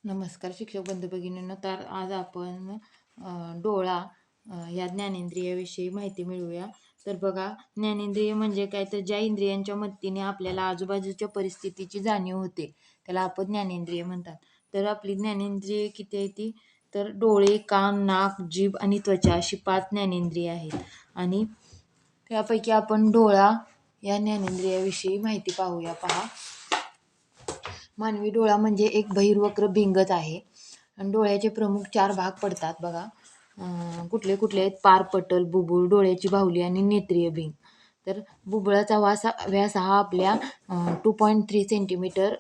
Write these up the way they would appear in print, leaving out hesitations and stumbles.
नमस्कार शिक्षक बंधू भगिनींनो. तर आज आपण डोळा या ज्ञानेंद्रियाविषयी माहिती मिळवूया. तर बघा, ज्ञानेंद्रिय म्हणजे काय, तर ज्या इंद्रियांच्या मदतीने आपल्याला आजूबाजूच्या परिस्थितीची जाणीव होते त्याला आपण ज्ञानेंद्रिय म्हणतात. तर आपली ज्ञानेंद्रिय किती आहे ती, तर डोळे, कान, नाक, जीभ आणि त्वचा अशी 5 ज्ञानेंद्रिय आहेत. आणि त्यापैकी आपण डोळा या ज्ञानेंद्रियाविषयी माहिती पाहूया. पहा, मानवी डोळा म्हणजे एक बहिर्वक्र भिंगच आहे आणि डोळ्याचे प्रमुख 4 भाग पडतात बघा. कुठले कुठले आहेत? पारपटल, बुबुळ, डोळ्याची बाहुली आणि नेत्रीय भिंग. तर बुबुळाचा व्यास हा आपल्या 2.3 सेंटीमीटर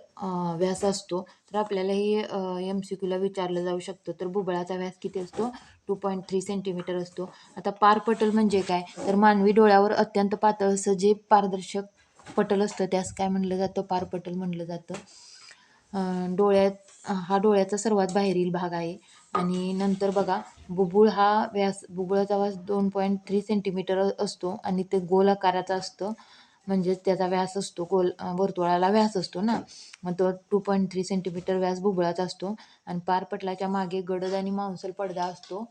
व्यास असतो. तर आपल्याला हे MCQ ला विचारलं जाऊ शकतं. तर बुबुळाचा व्यास किती असतो? 2.3 सेंटीमीटर असतो. आता पारपटल म्हणजे काय, तर मानवी डोळ्यावर अत्यंत पातळ असं जे पारदर्शक पटल असतं त्यास काय म्हणलं जातं? पारपटल म्हणलं जातं. डोळ्याचा सर्वात बाहेरील भाग आहे. आणि नंतर बघा, बुबुळाचा व्यास 2.3 सेंटीमीटर असतो आणि ते गोल आकाराचा असतो. म्हणजेच त्याचा व्यास असतो वर्तुळाला व्यास असतो ना, मग तो 2.3 सेंटीमीटर व्यास बुबुळाचा असतो. आणि पारपटलाच्या मागे गडद आणि मांसल पडदा असतो,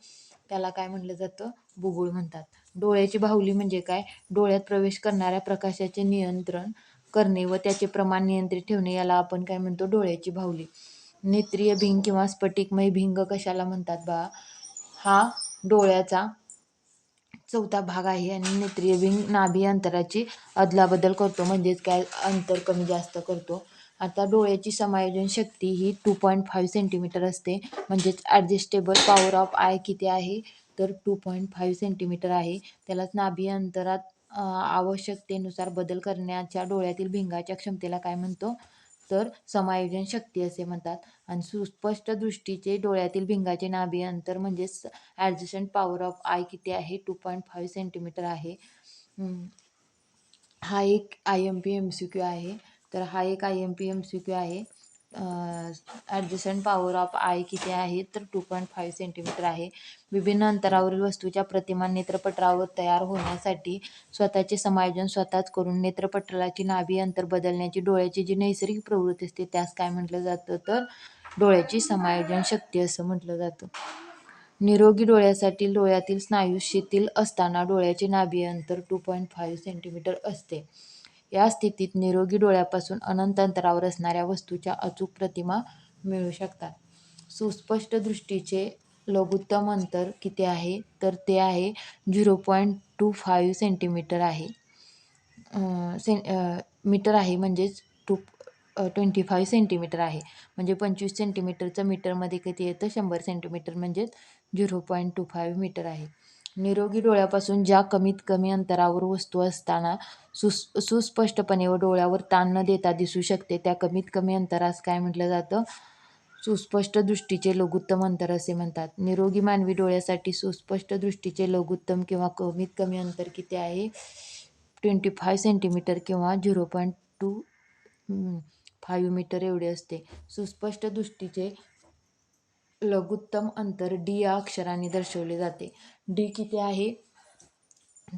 त्याला काय म्हणलं जातं? बुबुळ म्हणतात. डोळ्याची बाहुली म्हणजे काय, डोळ्यात प्रवेश करणाऱ्या प्रकाशाचे नियंत्रण करणे व त्याचे प्रमाण नियंत्रित ठेवणे याला आपण काय म्हणतो? डोळ्याची बाहुली. नेत्रीय भिंग किंवा स्फटिकमय भिंग कशाला म्हणतात बा, हा डोळ्याचा चौथा भाग आहे. आणि नेत्रीय भिंग नाभी अंतराची अदलाबदल करतो, म्हणजेच काय, अंतर कमी जास्त करतो. आता डोळ्याची समायोजन शक्ती ही 2.5 सेंटीमीटर असते. म्हणजेच ॲडजस्टेबल पॉवर ऑफ आय किती आहे, तर 2.5 सेंटीमीटर आहे. त्यालाच नाभी अंतरात आवश्यकतेनुसार बदल करण्याच्या डोळ्यातील भिंगाच्या क्षमतेला काय म्हणतो, तर समायोजन शक्ती असे म्हणतात. आणि सुस्पष्ट दृष्टीचे डोळ्यातील भिंगाचे नाभी अंतर म्हणजेच ॲडजस्टंट पॉवर ऑफ आय किती आहे, 2.5 सेंटीमीटर आहे. हा एक IMP MCQ आहे. तर हा एक IMP MCQ आहे. ॲडजस्टंट पॉवर ऑफ आय किती आहे, तर 2.5 सेंटीमीटर आहे. विभिन्न अंतरावरील वस्तूच्या प्रतिमा नेत्रपटलावर तयार होण्यासाठी स्वतःचे समायोजन स्वतःच करून नेत्रपटलाची नाभी अंतर बदलण्याची डोळ्याची जी नैसर्गिक प्रवृत्ती असते त्यास काय म्हटलं जातं, तर डोळ्याची समायोजन शक्ती असं म्हटलं जातं. निरोगी डोळ्यासाठी डोळ्यातील स्नायू शिथिल असताना डोळ्याचे नाभी अंतर 2.5 सेंटीमीटर असते. या स्थितीत निरोगी डोळ्यापासून अनंत अंतरावर असणाऱ्या वस्तूच्या अचूक प्रतिमा मिळू शकतात. सुस्पष्ट दृष्टीचे लघुत्तम अंतर किती आहे, तर ते आहे 0.25 सेंटीमीटर आहे. मीटर आहे, म्हणजेच 25 सेंटीमीटर आहे. म्हणजे 25 सेंटीमीटरचं मीटरमध्ये किती येतं? 100 सेंटीमीटर, म्हणजेच 0.25 मीटर आहे. निरोगी डोळ्यापासून ज्या कमीत कमी अंतरावर वस्तू असताना सुस्पष्टपणे व डोळ्यावर ताण न देता दिसू शकते त्या कमीत कमी अंतरास काय म्हटलं जातं? सुस्पष्ट दृष्टीचे लघुत्तम अंतर असे म्हणतात. निरोगी मानवी डोळ्यासाठी सुस्पष्ट दृष्टीचे लघुत्तम किंवा कमीत कमी अंतर किती आहे? 25 सेंटीमीटर किंवा 0.25 मीटर एवढे असते. सुस्पष्ट दृष्टीचे लघुत्तम अंतर D या अक्षराने दर्शवले जाते. D किती आहे,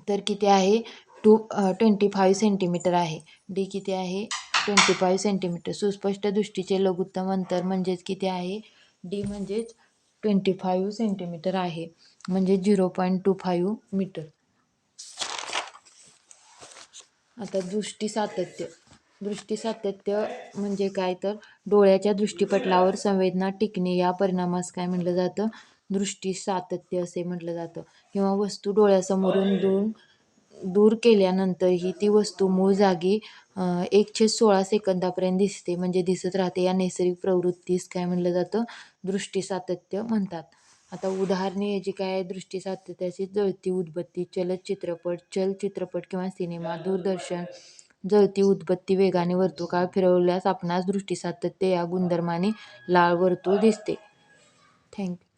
तर किती आहे? 25 सेंटीमीटर आहे. D किती आहे? 25 सेंटीमीटर. सुस्पष्ट दृष्टीचे लघुत्तम अंतर म्हणजेच किती आहे? D म्हणजेच 25 सेंटीमीटर आहे, म्हणजे 0.25 मीटर. आता दृष्टी सातत्य म्हणजे काय, तर डोळ्याच्या दृष्टीपटलावर संवेदना टिकणे या परिणामास काय म्हटलं जातं? दृष्टी सातत्य असे म्हटलं जातं. किंवा वस्तू डोळ्यासमोरून दूर केल्यानंतरही ती वस्तू मूळ जागी 1/16 सेकंदापर्यंत दिसते, म्हणजे दिसत राहते. या नैसर्गिक प्रवृत्तीस काय म्हटलं जातं? दृष्टी सातत्य म्हणतात. आता उदाहरणे याची काय आहे दृष्टी सातत्याची? जळती उदबत्ती, चल चित्रपट किंवा सिनेमा, दूरदर्शन. जळती उदबत्ती वेगाने वर्तुळाकार फिरवल्यास आपणास दृष्टी सातत्य या गुणधर्माने लाल वर्तुळ दिसते. थँक्यू.